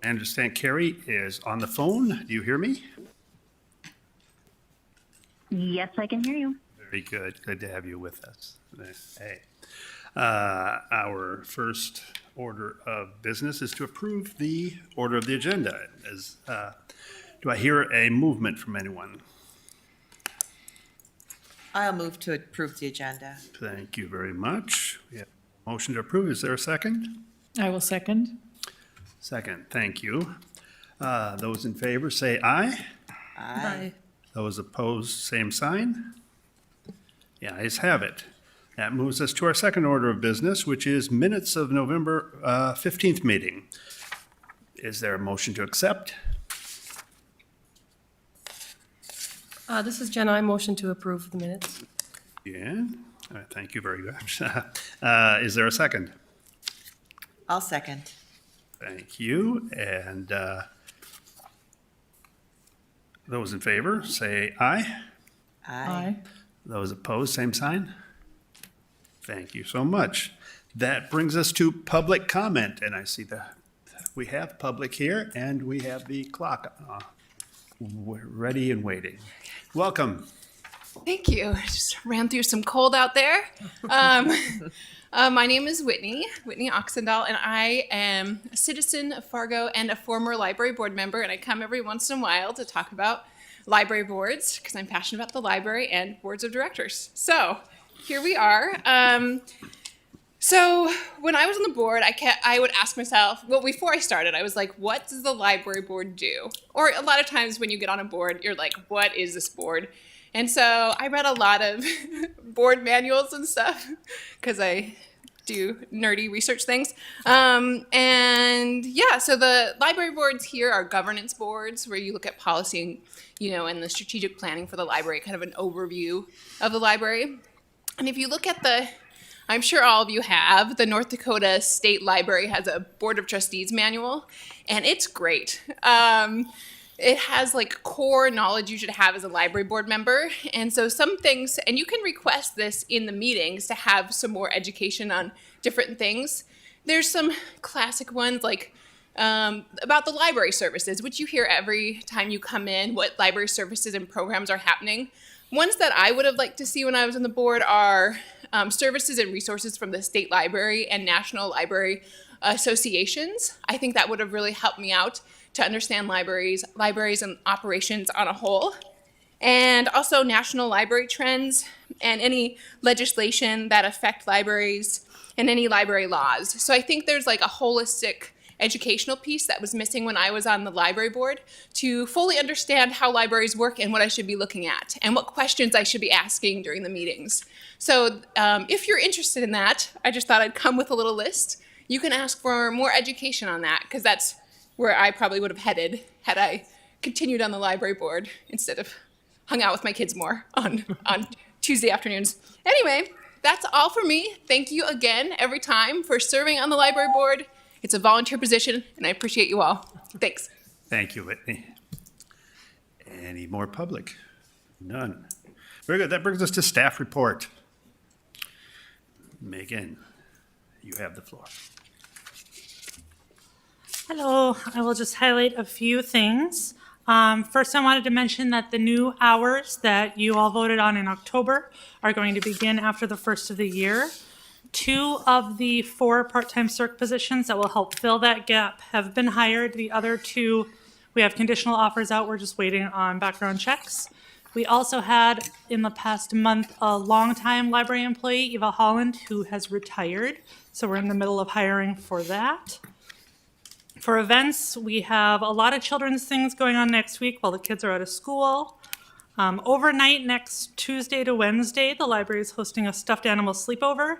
I understand Carrie is on the phone. Do you hear me? Yes, I can hear you. Very good. Good to have you with us. Hey. Our first order of business is to approve the order of the agenda. Do I hear a movement from anyone? I'll move to approve the agenda. Thank you very much. We have a motion to approve. Is there a second? I will second. Second, thank you. Those in favor say aye. Aye. Those opposed, same sign. The ayes have it. That moves us to our second order of business, which is minutes of November 15th meeting. Is there a motion to accept? This is Jenna. I motion to approve the minutes. Yeah, thank you very much. Is there a second? I'll second. Thank you. And those in favor, say aye. Aye. Those opposed, same sign. Thank you so much. That brings us to public comment, and I see we have public here, and we have the clock we're ready and waiting. Welcome. Thank you. I just ran through some cold out there. My name is Whitney Oxendahl, and I am a citizen of Fargo and a former library board member, and I come every once in a while to talk about library boards because I'm passionate about the library and boards of directors. So here we are. So when I was on the board, I would ask myself, well, before I started, I was like, what does the library board do? Or a lot of times when you get on a board, you're like, what is this board? And so I read a lot of board manuals and stuff because I do nerdy research things. And yeah, so the library boards here are governance boards where you look at policy, and the strategic planning for the library, kind of an overview of the library. And if you look at I'm sure all of you have, the North Dakota State Library has a Board of Trustees manual, and it's great. It has core knowledge you should have as a library board member. And so some things, and you can request this in the meetings to have some more education on different things. There's some classic ones about the library services, which you hear every time you come in, what library services and programs are happening. Ones that I would have liked to see when I was on the board are services and resources from the state library and national library associations. I think that would have really helped me out to understand libraries and operations on a whole. And also national library trends and any legislation that affect libraries and any library laws. So I think there's a holistic educational piece that was missing when I was on the library board to fully understand how libraries work and what I should be looking at and what questions I should be asking during the meetings. So if you're interested in that, I just thought I'd come with a little list. You can ask for more education on that because that's where I probably would have headed had I continued on the library board instead of hung out with my kids more on Tuesday afternoons. Anyway, that's all for me. Thank you again every time for serving on the library board. It's a volunteer position, and I appreciate you all. Thanks. Thank you, Whitney. Any more public? None. Very good. That brings us to staff report. Megan, you have the floor. Hello, I will just highlight a few things. First, I wanted to mention that the new hours that you all voted on in October are going to begin after the first of the year. 2 of the 4 part-time circ positions that will help fill that gap have been hired. The other 2, we have conditional offers out. We're just waiting on background checks. We also had, in the past month, a longtime library employee, Eva Holland, who has retired. So we're in the middle of hiring for that. For events, we have a lot of children's things going on next week while the kids are out of school. Overnight, next Tuesday to Wednesday, the library is hosting a stuffed animal sleepover.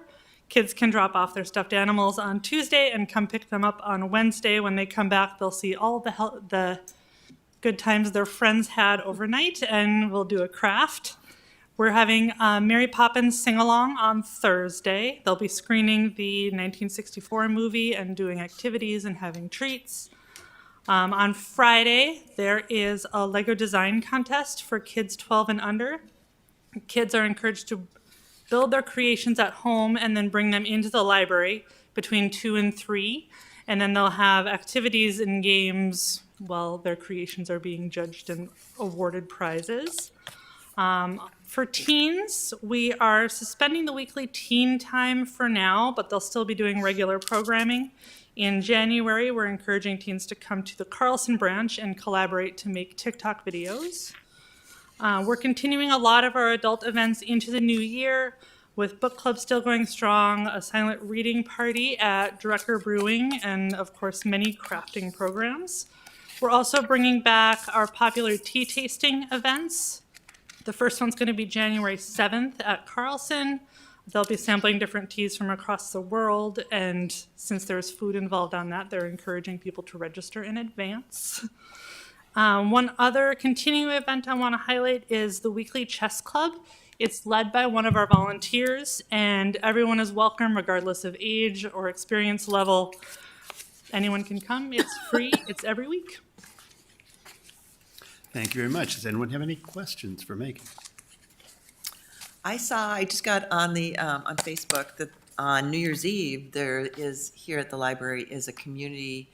Kids can drop off their stuffed animals on Tuesday and come pick them up on Wednesday. When they come back, they'll see all the good times their friends had overnight, and we'll do a craft. We're having Mary Poppins sing-along on Thursday. They'll be screening the 1964 movie and doing activities and having treats. On Friday, there is a Lego design contest for kids 12 and under. Kids are encouraged to build their creations at home and then bring them into the library between 2 and 3. And then they'll have activities and games while their creations are being judged and awarded prizes. For teens, we are suspending the weekly teen time for now, but they'll still be doing regular programming. In January, we're encouraging teens to come to the Carlson branch and collaborate to make TikTok videos. We're continuing a lot of our adult events into the new year, with book club still going strong, a silent reading party at Drecker Brewing, and of course, many crafting programs. We're also bringing back our popular tea tasting events. The first one's going to be January 7th at Carlson. They'll be sampling different teas from across the world, and since there's food involved on that, they're encouraging people to register in advance. One other continuing event I want to highlight is the weekly chess club. It's led by one of our volunteers, and everyone is welcome regardless of age or experience level. Anyone can come. It's free. It's every week. Thank you very much. Does anyone have any questions for Megan? I just got on the, on Facebook that on New Year's Eve, there is, here at the library, is a community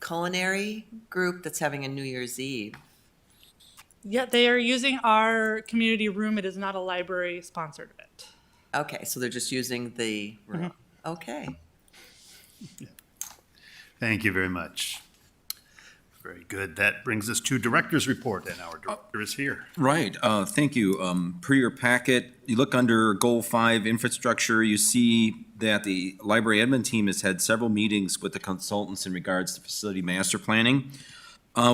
culinary group that's having a New Year's Eve. Yeah, they are using our community room. It is not a library-sponsored event. Okay, so they're just using the room. Okay. Thank you very much. Very good. That brings us to director's report, and our director is here. Right, thank you. Per your packet, you look under Goal 5, Infrastructure, you see that the library admin team has had several meetings with the consultants in regards to facility master planning.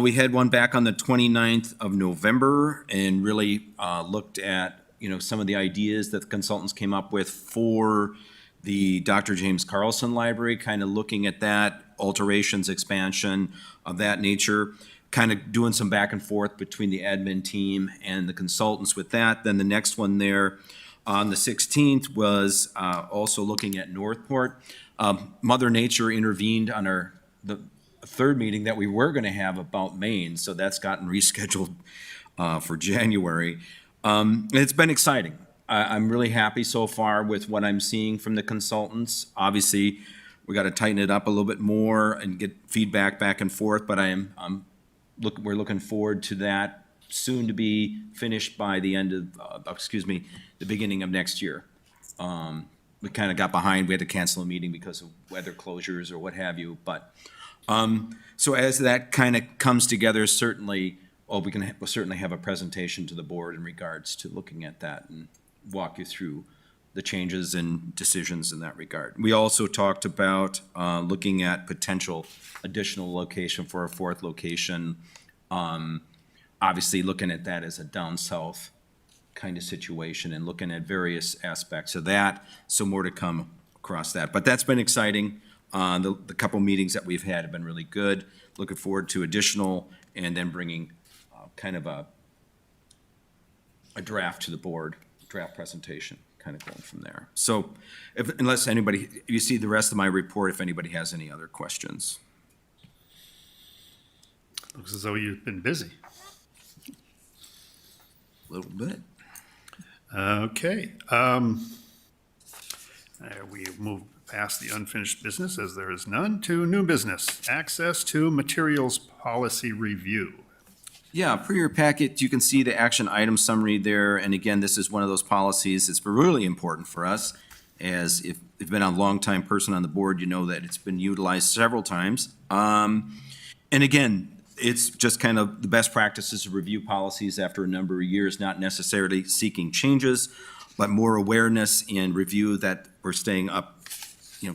We had one back on the 29th of November and really looked at, some of the ideas that the consultants came up with for the Dr. James Carlson Library, kind of looking at that, alterations, expansion of that nature, kind of doing some back and forth between the admin team and the consultants with that. Then the next one there on the 16th was also looking at Northport. Mother Nature intervened on the third meeting that we were going to have about Maine, so that's gotten rescheduled for January. It's been exciting. I'm really happy so far with what I'm seeing from the consultants. Obviously, we got to tighten it up a little bit more and get feedback back and forth, but we're looking forward to that soon to be finished by the end of, the beginning of next year. We kind of got behind. We had to cancel a meeting because of weather closures or what have you, but so as that kind of comes together, certainly, we'll certainly have a presentation to the board in regards to looking at that and walk you through the changes and decisions in that regard. We also talked about looking at potential additional location for a fourth location. Obviously, looking at that as a down south kind of situation and looking at various aspects of that. So more to come across that. But that's been exciting. The couple meetings that we've had have been really good. Looking forward to additional and then bringing kind of a draft to the board, draft presentation, kind of going from there. So unless anybody, you see the rest of my report, if anybody has any other questions. Looks as though you've been busy. A little bit. Okay. We move past the unfinished business, as there is none, to new business, access to materials policy review. Yeah, per your packet, you can see the action item summary there. And again, this is one of those policies that's really important for us. As if you've been a longtime person on the board, you know that it's been utilized several times. And again, it's just kind of the best practices to review policies after a number of years, not necessarily seeking changes, but more awareness and review that we're staying up,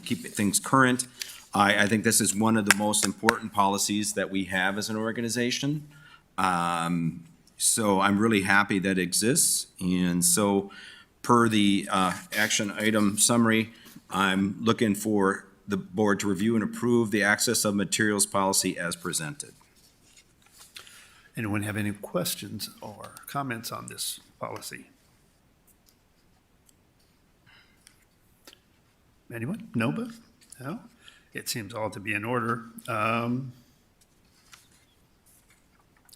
keep things current. I think this is one of the most important policies that we have as an organization. So I'm really happy that it exists. And so per the action item summary, I'm looking for the board to review and approve the access of materials policy as presented. Anyone have any questions or comments on this policy? Anyone? Noba? No? It seems all to be in order.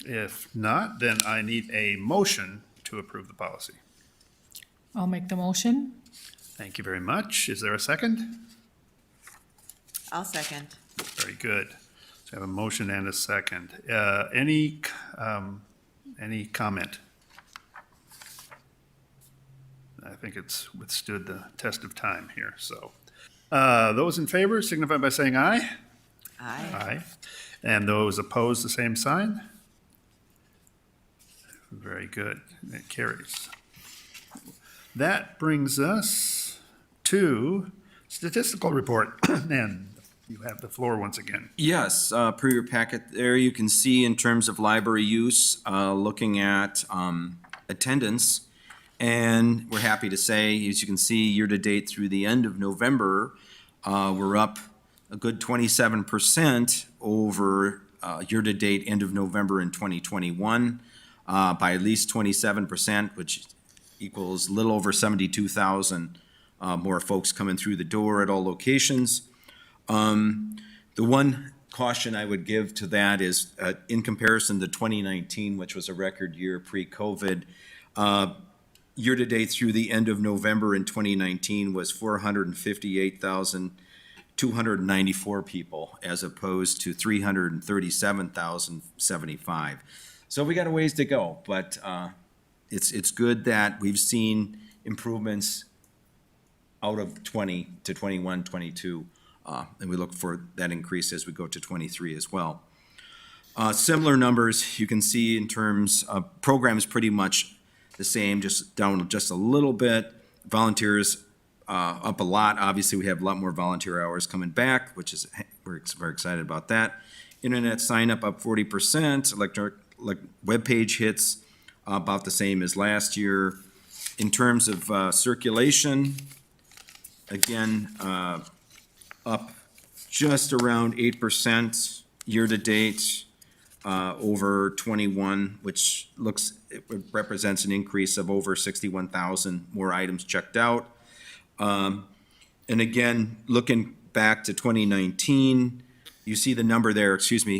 If not, then I need a motion to approve the policy. I'll make the motion. Thank you very much. Is there a second? I'll second. Very good. So I have a motion and a second. Any comment? I think it's withstood the test of time here, so. Those in favor signify by saying aye. Aye. Aye. And those opposed, the same sign? Very good. It carries. That brings us to statistical report. And you have the floor once again. Yes, per your packet there, you can see in terms of library use, looking at attendance. And we're happy to say, as you can see, year-to-date through the end of November, we're up a good 27% over year-to-date end of November in 2021, by at least 27%, which equals a little over 72,000 more folks coming through the door at all locations. The one caution I would give to that is, in comparison to 2019, which was a record year pre-COVID, year-to-date through the end of November in 2019 was 458,294 people, as opposed to 337,075. So we got a ways to go, but it's good that we've seen improvements out of 20 to 21, 22, and we look for that increase as we go to 23 as well. Similar numbers you can see in terms of programs, pretty much the same, just down just a little bit. Volunteers up a lot. Obviously, we have a lot more volunteer hours coming back, which is, we're very excited about that. Internet sign up 40%. Electronic web page hits about the same as last year. In terms of circulation, again, up just around 8% year to date over 21, which it represents an increase of over 61,000 more items checked out. And again, looking back to 2019, you see the number there,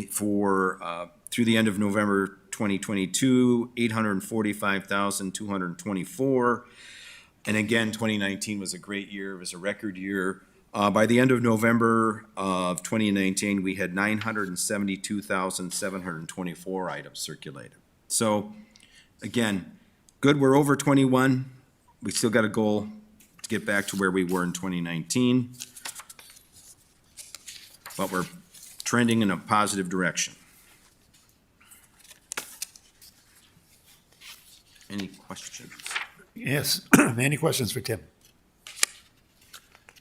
for through the end of November 2022, 845,224. And again, 2019 was a great year. It was a record year. By the end of November of 2019, we had 972,724 items circulated. So again, good, we're over 21. We still got a goal to get back to where we were in 2019. But we're trending in a positive direction. Any questions? Yes. Any questions for Tim?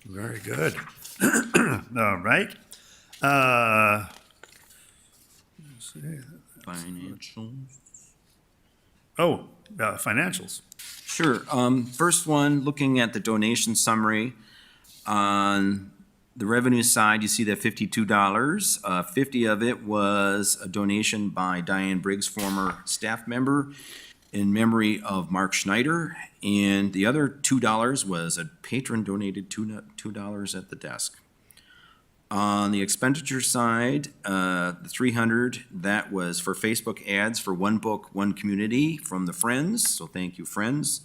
Very good. All right. Financials? Financials. Sure. First one, looking at the donation summary. On the revenue side, you see that $52. 50 of it was a donation by Diane Briggs, former staff member, in memory of Mark Schneider. And the other $2 was a patron donated $2 at the desk. On the expenditure side, the $300, that was for Facebook ads for One Book, One Community from the Friends. So thank you, Friends.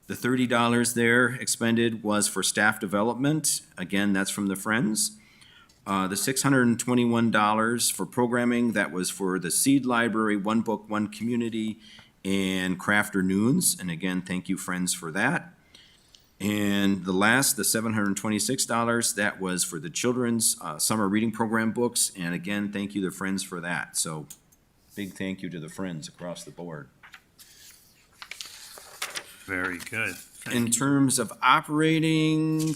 The $30 there expended was for staff development. Again, that's from the Friends. The $621 for programming, that was for the Seed Library, One Book, One Community, and Crafternoons. And again, thank you, Friends, for that. And the last, the $726, that was for the children's summer reading program books. And again, thank you, the Friends, for that. So big thank you to the Friends across the board. Very good. In terms of operating,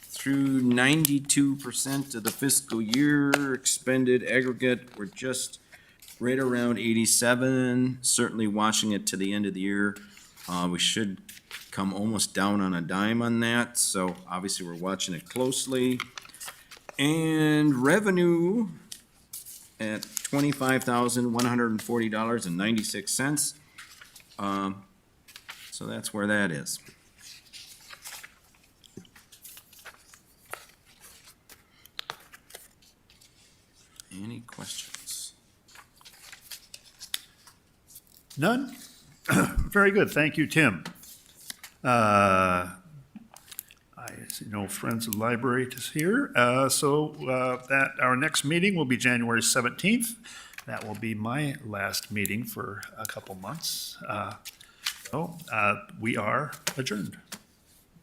through 92% of the fiscal year expended aggregate, we're just right around 87, certainly watching it to the end of the year. We should come almost down on a dime on that, so obviously we're watching it closely. And revenue at $25,140.96. So that's where that is. Any questions? None? Very good. Thank you, Tim. I See no Friends of the Library is here. So that our next meeting will be January 17th. That will be my last meeting for a couple months. So we are adjourned.